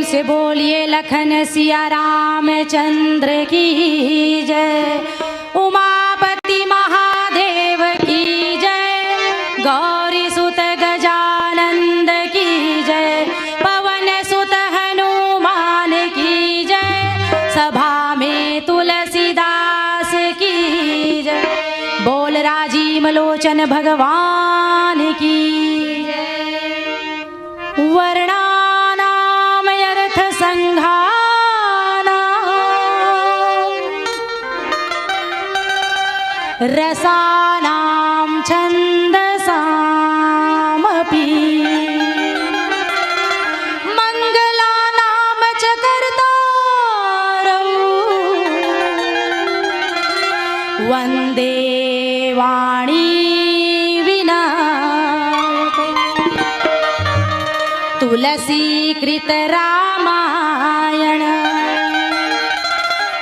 से बोलिए लखन सिया रामचंद्र की जय, उमापति महादेव की जय, गौरी सुत गजानंद की जय, पवन सुत हनुमान की जय, सभा में तुलसीदास की जय, बोल राजीव लोचन भगवान की जय। वर्णानाम अर्थ संघाना रसानां छन्दसामपि मंगलानां च कर्तारौ वन्दे वाणी तुलसी कृत रामायण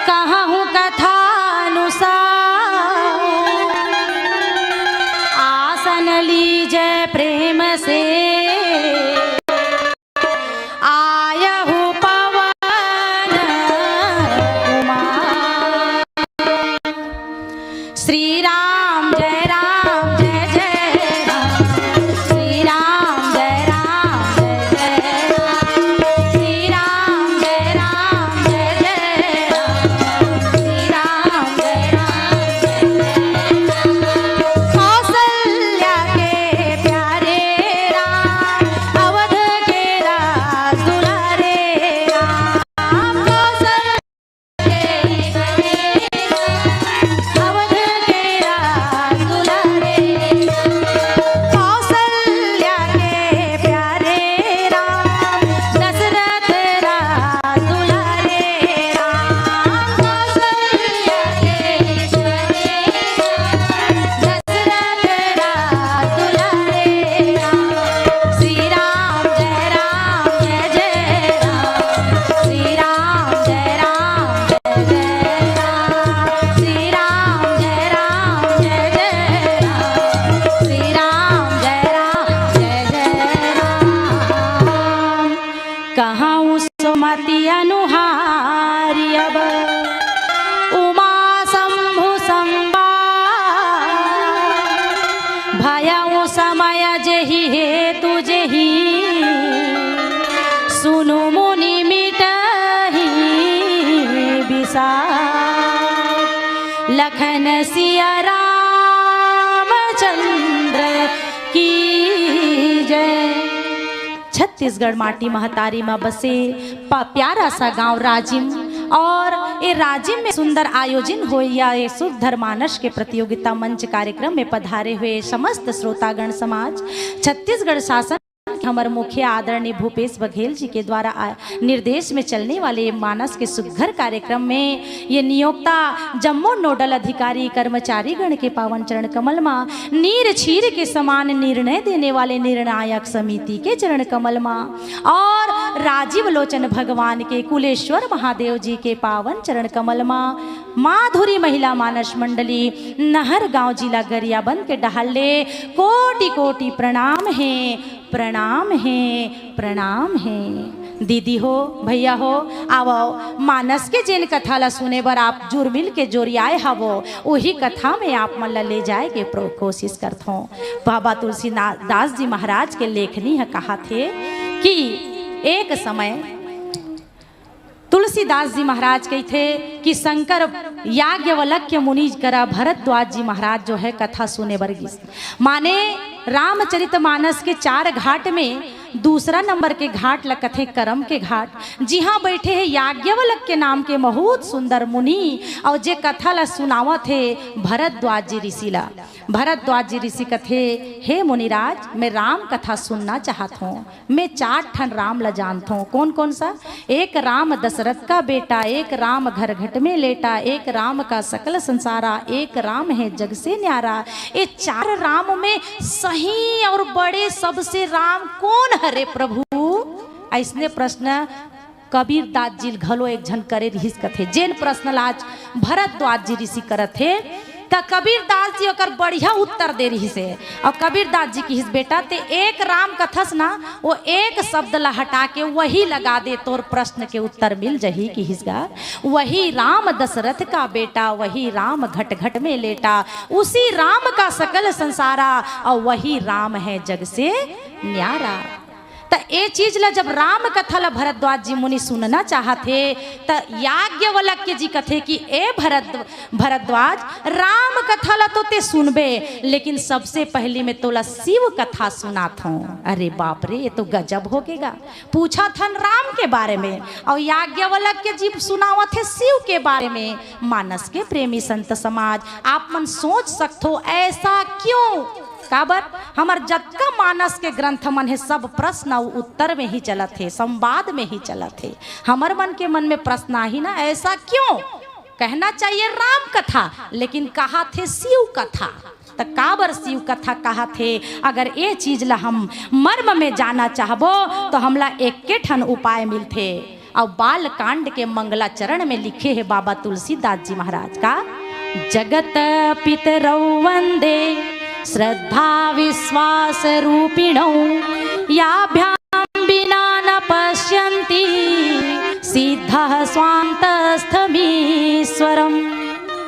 कहूँ कथानुसार, आसन लीजय प्रेम से आयहु पवन कुमार। श्री राम जय राम जय जय राम, श्री राम जय राम जय भयउ समय जही हे तुझही सुनु मुनि मिटहि विषाद। लखन सिया रामचंद्र की जय। छत्तीसगढ़ माटी महतारी में बसे प्यारा सा गांव राजिम, और ये राजिम में सुंदर आयोजन हो या ये शुभ धर्मानस के प्रतियोगिता मंच कार्यक्रम में पधारे हुए समस्त श्रोतागण समाज, छत्तीसगढ़ शासन हमारे मुखिया आदरणीय भूपेश बघेल जी के द्वारा निर्देश में चलने वाले मानस के सुघर कार्यक्रम में ये नियोक्ता जम्मू नोडल अधिकारी कर्मचारी गण के पावन चरण कमल माँ, नीर छीर के समान निर्णय देने वाले निर्णायक समिति के चरण कमल माँ, और राजीव लोचन भगवान के कुलेश्वर महादेव जी के पावन चरण कमल माँ, माधुरी महिला मानस मंडली नहर गांव जिला गरियाबंद के डहल्ले कोटि कोटि प्रणाम है, प्रणाम है, प्रणाम है। दीदी हो भैया हो आवो मानस के जेन कथा ला सुने बर आप जुर मिल के जोरियाए हवो, वही कथा में आप मन ला ले जाए के कोशिश करथो। बाबा तुलसीदास जी महाराज के लेखनी है कहा थे कि एक समय तुलसीदास जी महाराज कही थे कि शंकर याज्ञवल्क्य मुनि करा भरद्वाज जी महाराज जो है कथा सुने बरगिस, माने रामचरितमानस के 4 घाट में दूसरा नंबर के घाट लकथे करम के घाट, जी हाँ बैठे हैं याज्ञवल्क्य के नाम के बहुत सुंदर मुनि, और जे कथा ला सुनावा थे भरद्वाज जी ऋषि ला। भरद्वाज जी ऋषि कथे हे मुनिराज, मैं राम कथा सुनना चाहत हूँ। मैं 4 ठन राम ला जानता हूँ। कौन कौन सा? एक राम दशरथ का बेटा, एक राम घर घट में लेटा, एक राम का सकल संसारा, एक राम है जग से न्यारा। ये 4 राम में सही और बड़े सबसे राम कौन हरे प्रभु? ऐसने प्रश्न कबीर दास जी घलो एक झन करे रहिस कथे। जेन प्रश्न आज भरद्वाज जी ऋषि करत थे त कबीरदास जी ओकर बढ़िया उत्तर दे रही से। और कबीरदास जी की हिस बेटा ते एक राम कथस ना, वो एक शब्द ला हटा के वही लगा दे, तोर प्रश्न के उत्तर मिल जही की हिसगा। वही राम दशरथ का बेटा, वही राम घट घट में लेटा, उसी राम का सकल संसारा, और वही राम है जग से न्यारा। त ए चीज ला जब राम कथा ला भरद्वाज जी मुनि सुनना चाहते त याज्ञवल्क्य जी कथे कि ए भरद्वाज राम कथा ला तो ते सुनबे, लेकिन सबसे पहले में तोला शिव कथा सुनात हूँ। अरे बाप रे, ये तो गजब हो गएगा। पूछा थन राम के बारे में और याज्ञवल्क्य जी सुनावत है शिव के बारे में। मानस के प्रेमी संत समाज, आप मन सोच सकते हो ऐसा क्यों? काबर हमार जतका मानस के ग्रंथ मन है सब प्रश्न उत्तर में ही चलत है, संवाद में ही चलत है। हमार मन के मन में प्रश्न ही ना, ऐसा क्यों? कहना चाहिए राम कथा, लेकिन कहा थे शिव कथा। तो काबर शिव कथा कहा थे? अगर ये चीज ला हम मर्म में जाना चाहबो तो हमला एक के ठन उपाय मिलते। और बाल कांड के मंगलाचरण में लिखे है बाबा तुलसीदास जी महाराज का, जगत पितरौ वंदे श्रद्धा विश्वास रूपिणौ, याभ्यां विना न पश्यन्ति सिद्धः स्वान्तस्थमीश्वरम्।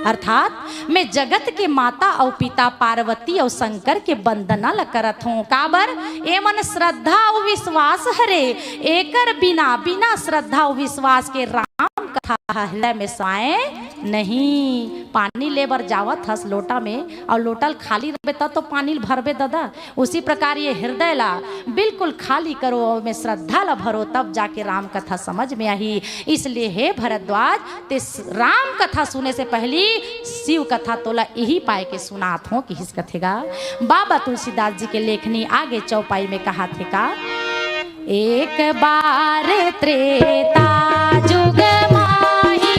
अर्थात मैं जगत के माता और पिता पार्वती और शंकर के वंदना ल करत हूँ। काबर ए मन श्रद्धा और विश्वास हरे, एकर बिना बिना श्रद्धा और विश्वास के राम कथा हृदय में समाए नहीं। पानी लेबर जावत हस लोटा में और लोटल खाली रहे तो पानी भरबे दादा, उसी प्रकार ये हृदय ला बिल्कुल खाली करो और में श्रद्धा ला भरो, तब जाके राम कथा समझ में आई। इसलिए हे भरद्वाज, ते राम कथा सुने से पहले शिव कथा तोला यही पाए के सुनात हो कि हिस कथेगा। बाबा तुलसीदास जी के लेखनी आगे चौपाई में कहा थे का, एक बार त्रेता जुग माही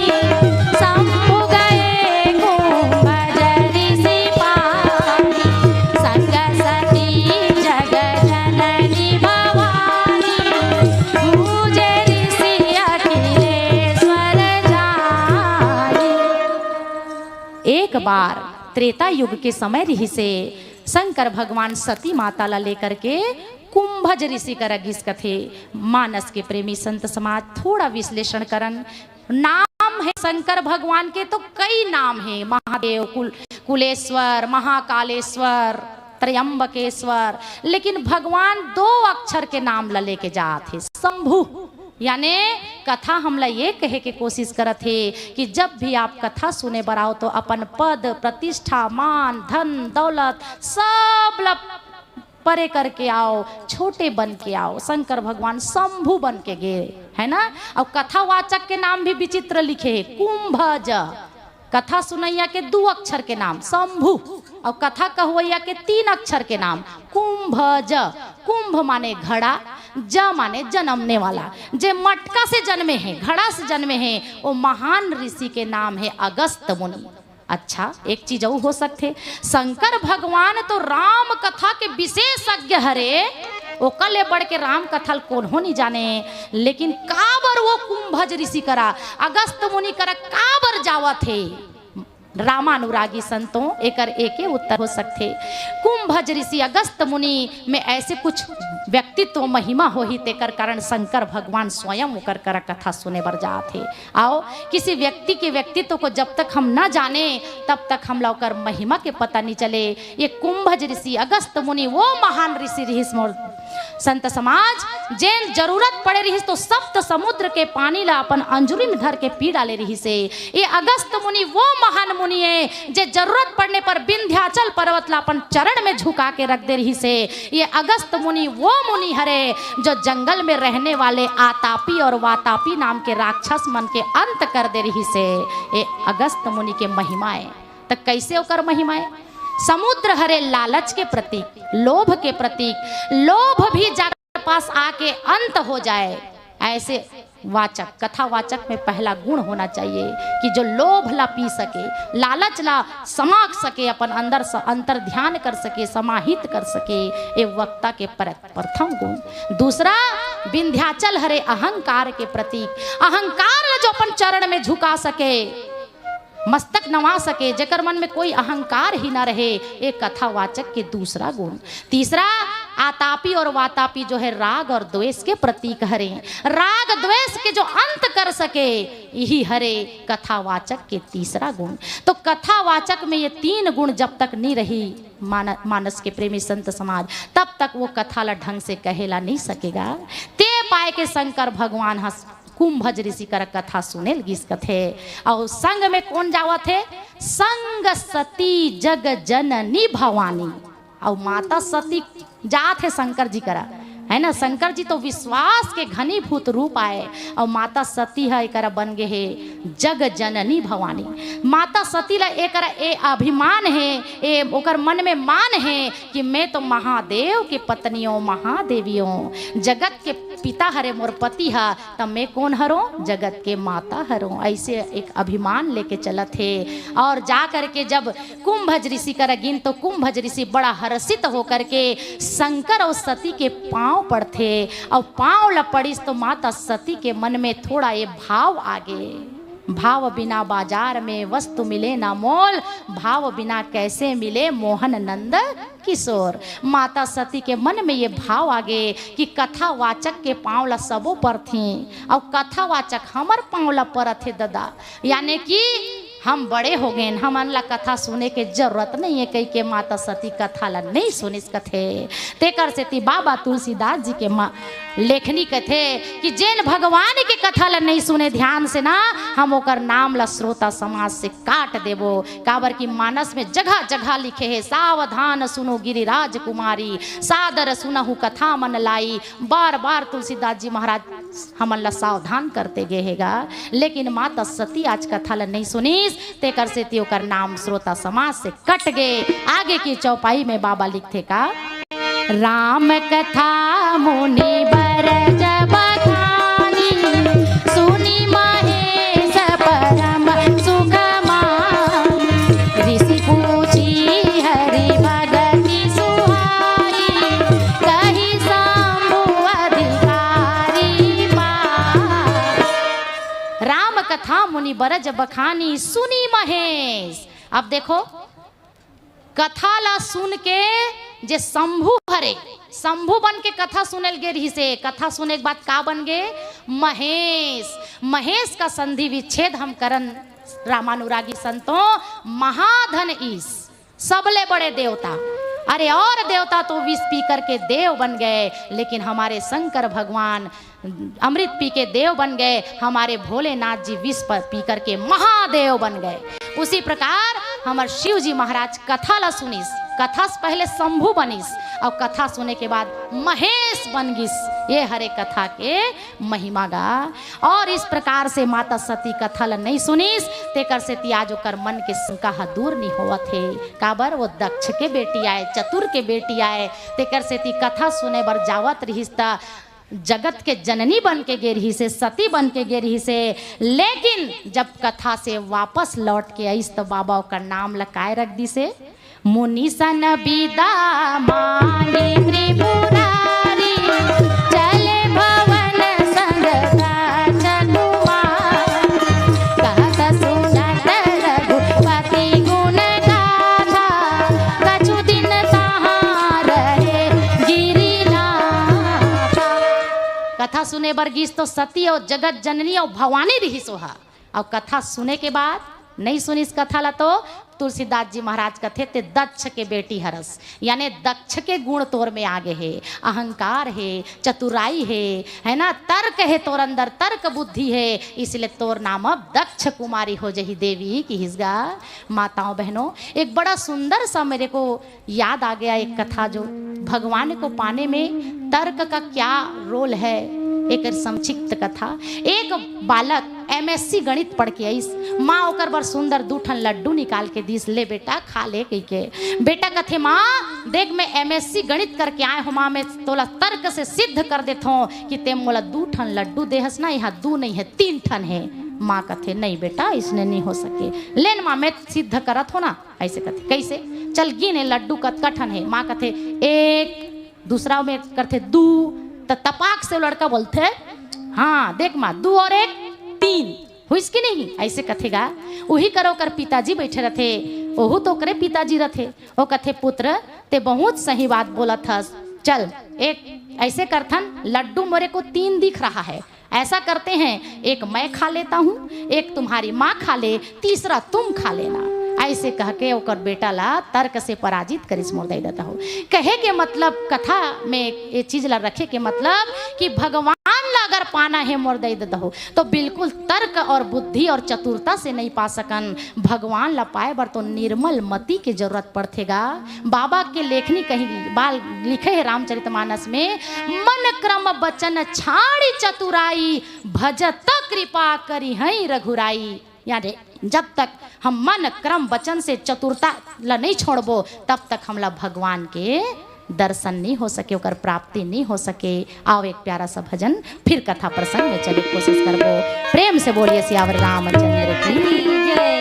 शंभु गए कुंभज ऋषि पाही, संग सती जग जननी भवानी, पूजे ऋषि अखिलेश्वर जानी। एक बार त्रेता युग के समय रही से शंकर भगवान सती माता ला लेकर के कुंभज ऋषि का रगिस कथे। मानस के प्रेमी संत समाज थोड़ा विश्लेषण करन। नाम है शंकर भगवान के तो कई नाम है, महादेव, कुलेश्वर, महाकालेश्वर, त्रयंबकेश्वर, लेकिन भगवान दो अक्षर के नाम ला लेके जाते, शंभु। यानी कथा हमला ये कहे के कोशिश करत है कि जब भी आप कथा सुने बराओ तो अपन पद प्रतिष्ठा मान धन दौलत सब परे करके आओ, छोटे बन के आओ। शंकर भगवान शंभु बन के गए है ना। और कथावाचक के नाम भी विचित्र लिखे है, कुंभज। कथा सुनैया के दो अक्षर के नाम शंभु, और कथा कहुवैया के तीन अक्षर के नाम कुंभज। कुंभ माने घड़ा, ज माने जन्मने वाला। जे मटका से जन्मे हैं, घड़ा से जन्मे हैं, वो महान ऋषि के नाम है अगस्त मुनि। अच्छा, एक चीज और हो सकते, शंकर भगवान तो राम कथा के विशेषज्ञ हरे, वो कल बढ़ के राम कथा कौन हो नहीं जाने, लेकिन काबर वो कुंभज ऋषि करा अगस्त मुनि करा काबर जावा थे। रामानुरागी संतों एकर एके उत्तर हो सकते। कुंभज ऋषि अगस्त मुनि में ऐसे कुछ व्यक्तित्व महिमा हो ही तेकर कारण शंकर भगवान स्वयं होकर कर कथा सुने बर जाते। आओ, किसी व्यक्ति के व्यक्तित्व को जब तक हम न जाने तब तक हम लोग कर महिमा के पता नहीं चले। ये कुंभज ऋषि अगस्त मुनि वो महान ऋषि रही संत समाज, जेन जरूरत पड़े रही तो सप्त समुद्र के पानी ला अपन अंजुरी में धर के पी डाले रही से। ये अगस्त मुनि वो महान मुनि है जे जरूरत पड़ने पर विंध्याचल पर्वत ला अपन चरण में झुका के रख दे रही से। ये अगस्त मुनि वो मुनि हरे जो जंगल में रहने वाले आतापी और वातापी नाम के राक्षस मन के अंत कर दे रही से। ये अगस्त मुनि के महिमाएं तो कैसे होकर महिमाएं? समुद्र हरे लालच के प्रतीक, लोभ के प्रतीक, लोभ भी जाकर पास आके अंत हो जाए, ऐसे वाचक कथावाचक में पहला गुण होना चाहिए कि जो लोभ ला पी सके, लालच ला समाक सके, अपन अंदर अंतर ध्यान कर सके, समाहित कर सके, ये वक्ता के प्रथम गुण। दूसरा, विंध्याचल हरे अहंकार के प्रतीक, अहंकार जो अपन चरण में झुका सके, मस्तक नवा सके, जेकर मन में कोई अहंकार ही ना रहे, एक कथावाचक के दूसरा गुण। तीसरा, आतापी और वातापी जो है राग और द्वेष के प्रतीक हरे, राग द्वेष के जो अंत कर सके यही हरे कथावाचक के तीसरा गुण। तो कथावाचक में ये तीन गुण जब तक नहीं रही मानस के प्रेमी संत समाज, तब तक वो कथा ला ढंग से कहेला नहीं सकेगा। ते पाए के शंकर भगवान हंस कुंभज ऋषि कर कथा सुनेल गिस कथे। और संग में कौन जावा थे? संग सती जग जननी भवानी। और माता सती जात है शंकर जी करा, है ना। शंकर जी तो विश्वास के घनीभूत रूप आए, और माता सती है एकरा बन गे है जग जननी भवानी। माता सती ला एकरा ए अभिमान है, ए ओकर मन में मान है कि मैं तो महादेव के पत्नियों महादेवियों, जगत के पिता हरे मोर पति है, तब मैं कौन हरो? जगत के माता हरो। ऐसे एक अभिमान लेके चलत है। और जा करके जब कुंभज ऋषि कर गिन, तो कुंभज ऋषि बड़ा हर्षित होकर के शंकर और सती के पांव पड़ते, और पांव लपड़िस तो माता सती के मन में थोड़ा ये भाव आगे, भाव बिना बाजार में वस्तु मिले ना मोल, भाव बिना कैसे मिले मोहन नंद किशोर। माता सती के मन में ये भाव आगे कि कथावाचक के पाँव ला सबो पर थी, और कथावाचक हमर पाँव ला पर थे दादा, यानी कि हम बड़े हो गए, हमन ला कथा सुने के जरूरत नहीं है। कई के माता सती कथा ला नहीं सुनिस कथे। तेकर से ती बाबा तुलसीदास जी के लेखनी कथे कि जैन भगवान के कथा ला नहीं सुने ध्यान से ना, हम ओकर नाम ला श्रोता समाज से काट देबो। काबर की मानस में जगह जगह लिखे है, सावधान सुनो गिरिराज कुमारी, सादर सुनहु कथा मन लाई। बार बार तुलसीदास जी महाराज हमन ला सावधान करते गए हैगा, लेकिन माता सती आज कथा ला नहीं सुनीस, तेकर से ती ओकर नाम श्रोता समाज से कट गए। आगे की चौपाई में बाबा लिखते का, राम कथा मुनि बरज बखानी, सुनी महेश परम सुख मानी, ऋषि पूछी हरि भगति सुहाई, कही शंभु अधिकारी पाई। राम कथा मुनि बरज बखानी, सुनी महेश। अब देखो कथा ला सुन के जे शंभु हरे, शंभु बन के कथा सुनल गे रही से, कथा सुने के बाद का बन गे? महेश। महेश का संधि विच्छेद हम करन रामानुरागी संतों, महाधन ईश, सबले बड़े देवता। अरे और देवता तो विष पी करके देव बन गए, लेकिन हमारे शंकर भगवान अमृत पी के देव बन गए, हमारे भोलेनाथ जी विष पर पी करके महादेव बन गए। उसी प्रकार हमारे शिव जी महाराज कथा ला सुनिस, कथा से पहले शंभु बनिस, और कथा सुने के बाद महेश बन गिस। ये हरे कथा के महिमा गा। और इस प्रकार से माता सती कथा ला नहीं सुनिस, तेकर से तियाज ओकर मन के शंका दूर नहीं हुआ थे। काबर वो दक्ष के बेटी आए, चतुर के बेटी आए, तेकर से ती कथा सुने बर जावत रहिस ता जगत के जननी बन के गे रही से, सती बन के गे रही से। लेकिन जब कथा से वापस लौट के आईस तो बाबा का नाम लकाए रख दी से, मुनि सन विदा मांगे त्रिपुरारी, चले भवन संग चकुमार, कहत सुनत रघुपति गुण गाथा, कछु दिन तहाँ रहे गिरिनाथा। कथा सुने बर गिस तो सती और जगत जननी और भवानी रही सोहा, और कथा सुने के बाद नहीं सुनी इस कथा ला तो तुलसीदास जी महाराज कथे ते दक्ष के बेटी हरस, यानी दक्ष के गुण तोर में आगे है, अहंकार है, चतुराई है ना, तर्क है तोर अंदर, तर्क बुद्धि है, इसलिए तोर नाम अब दक्ष कुमारी हो जही देवी की हिस्गा। माताओं बहनों, एक बड़ा सुंदर सा मेरे को याद आ गया एक कथा, जो भगवान को पाने में तर्क का क्या रोल है, एक संक्षिप्त कथा। एक बालक MSc गणित पढ़ के आईस, माँ ओकर बर सुंदर 2 ठन लड्डू निकाल के दीस, ले बेटा खा ले कही के। बेटा कथे माँ देख मैं MSc गणित करके आए हूँ, माँ मैं तोला तर्क से सिद्ध कर देता हूँ कि ते मोला 2 ठन लड्डू देहस ना, यहाँ 2 नहीं है 3 ठन है। माँ कथे नहीं बेटा इसने नहीं हो सके, लेन माँ मैं सिद्ध करत हो ना। ऐसे कथे कैसे, चल गिने लड्डू कतका ठन है। माँ कथे 1, दूसरा में करते 2, तो तपाक से लड़का बोलते हाँ देख माँ 2 और 1 3, हुईस कि नहीं ऐसे कथेगा। वही करो कर पिताजी बैठे रथे, ओहू तो करे पिताजी रथे। ओ कथे पुत्र ते बहुत सही बात बोला था, चल एक ऐसे करथन, लड्डू मोरे को 3 दिख रहा है, ऐसा करते हैं एक मैं खा लेता हूँ, एक तुम्हारी माँ खा ले, तीसरा तुम खा लेना। ऐसे कह के ओकर बेटा ला तर्क से पराजित करिस मोर दे देता हो। कहे के मतलब कथा में ये चीज ला रखे के मतलब कि भगवान ला अगर पाना है मोर दे देता हो तो बिल्कुल तर्क और बुद्धि और चतुरता से नहीं पा सकन। भगवान ला पाए बर तो निर्मल मति की जरूरत पड़थेगा। बाबा के लेखनी कहीं बाल लिखे है रामचरितमानस में, मन क्रम बचन छाड़ी चतुराई, भजत कृपा करी हई रघुराई। यानी जब तक हम मन क्रम वचन से चतुरता ला नहीं छोड़बो तब तक हमला भगवान के दर्शन नहीं हो सके, ओकर प्राप्ति नहीं हो सके। आओ एक प्यारा सा भजन फिर कथा प्रसंग में चले कोशिश करबो। प्रेम से बोलिए सियावर रामचंद्र की जय।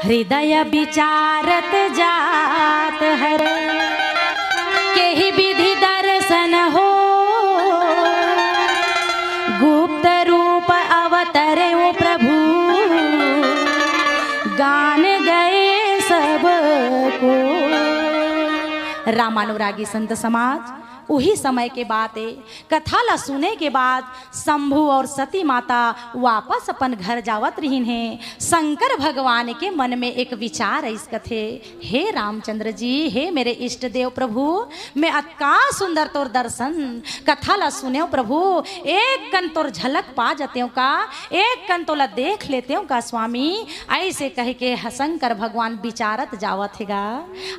हृदय विचारत जात हर के ही विधि दर्शन हो, गुप्त रूप अवतरे वो प्रभु गान गए सबको। रामानुरागी संत समाज वही समय के बात है। कथा ला सुने के बाद शंभु और सती माता वापस अपन घर जावत रहीन है। शंकर भगवान के मन में एक विचार है इस कथे, हे रामचंद्र जी, हे मेरे इष्ट देव प्रभु, मैं अतका सुंदर तोर दर्शन कथा ला सुने प्रभु, एक कन तोर झलक पा जाते हो का, एक कन तोला देख लेते हो का स्वामी। ऐसे कह के शंकर भगवान विचारत जावत हैगा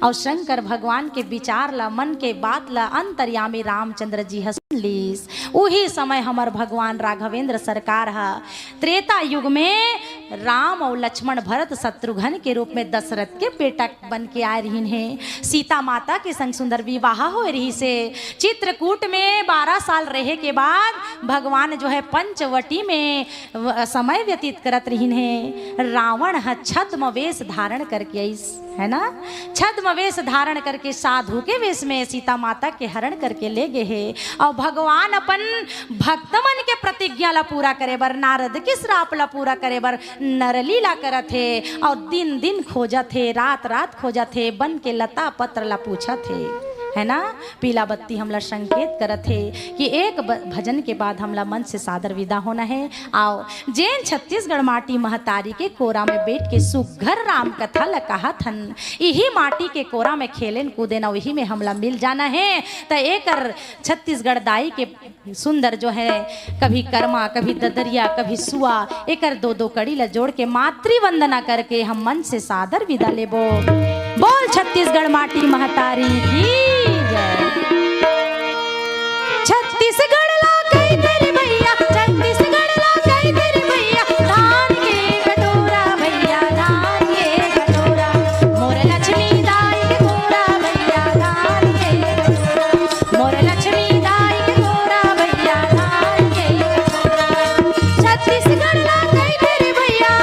और शंकर भगवान के विचार ला मन के बात ला अंतर में रामचंद्र जी हसन लीस। वही समय हमार भगवान राघवेंद्र सरकार है त्रेता युग में राम और लक्ष्मण भरत शत्रुघ्न के रूप में दशरथ के बेटा बन के आ रही हैं। सीता माता के संग सुंदर विवाह हो रही से चित्रकूट में 12 साल रहे के बाद भगवान जो है पंचवटी में समय व्यतीत करत रही हैं। रावण छद्म वेश धारण करके है ना, छद्म वेश धारण करके साधु के वेश में सीता माता के हरण करके ले गए हैं। और भगवान अपन भक्तमन के प्रतिज्ञा ला पूरा करे बर, नारद के श्राप ला पूरा करे बर नरलीला करत थे और दिन दिन खोजत थे, रात रात खोजत थे, बन के लता पत्र ला पूछत थे, है ना। पीला बत्ती हमला संकेत करत है कि एक भजन के बाद हमला मन से सादर विदा होना है। आओ जैन छत्तीसगढ़ माटी महतारी के कोरा में बैठ के सुघर राम कथा ल कहा थन, यही माटी के कोरा में खेलेन कूदेन और वही में हमला मिल जाना है। तो एक छत्तीसगढ़ दाई के सुंदर जो है कभी कर्मा कभी ददरिया कभी सुआ, एक दो दो कड़ी ला जोड़ के मातृ वंदना करके हम मन से सादर विदा लेबो। बोल छत्तीसगढ़ माटी महतारी की छत्तीसगढ़ ला कई तेरी भैया, छत्तीसगढ़ ला कई तेरी भैया, धान के कटोरा भैया, धान के कटोरा, मोर लक्ष्मी दाई के कोरा भैया, धान के कटोरा, मोर लक्ष्मी दाई के कोरा भैया, धान के कटोरा, छत्तीसगढ़ ला कई तेरी भैया।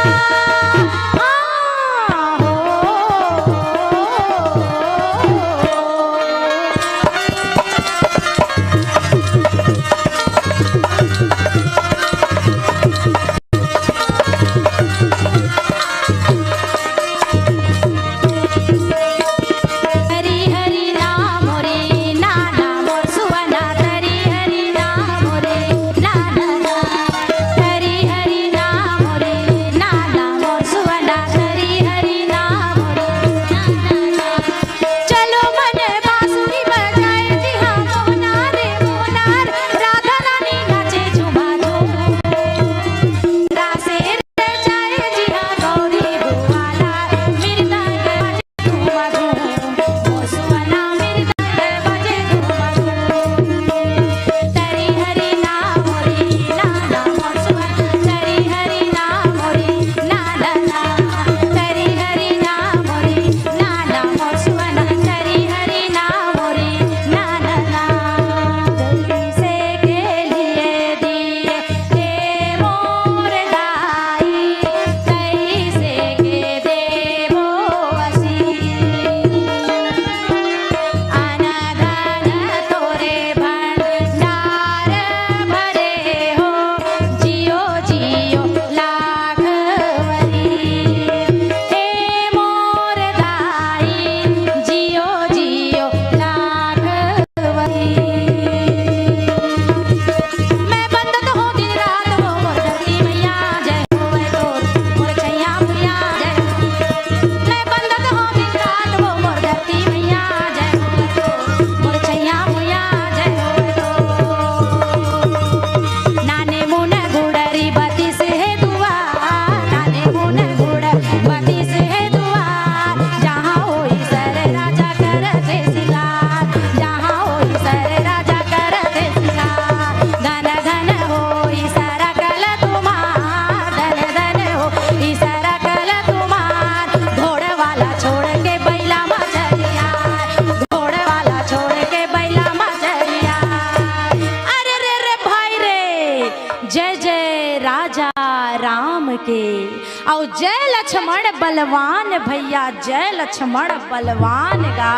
और जय लक्ष्मण बलवान भैया, जय लक्ष्मण बलवान गा,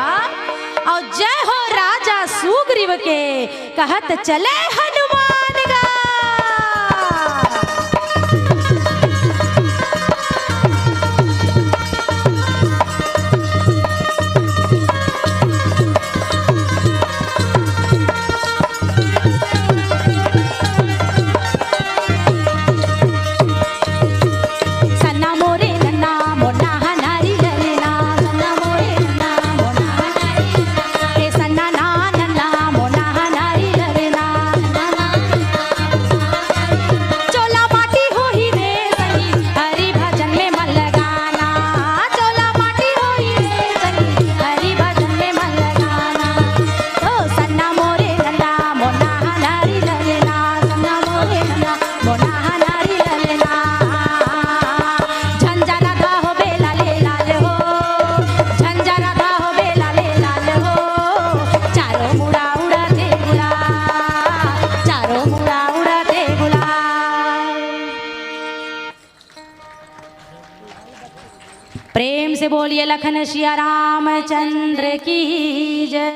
और जय हो राजा सुग्रीव के कहत चले हनुमान गा। प्रेम से बोलिए लखन सिया रामचंद्र की जय।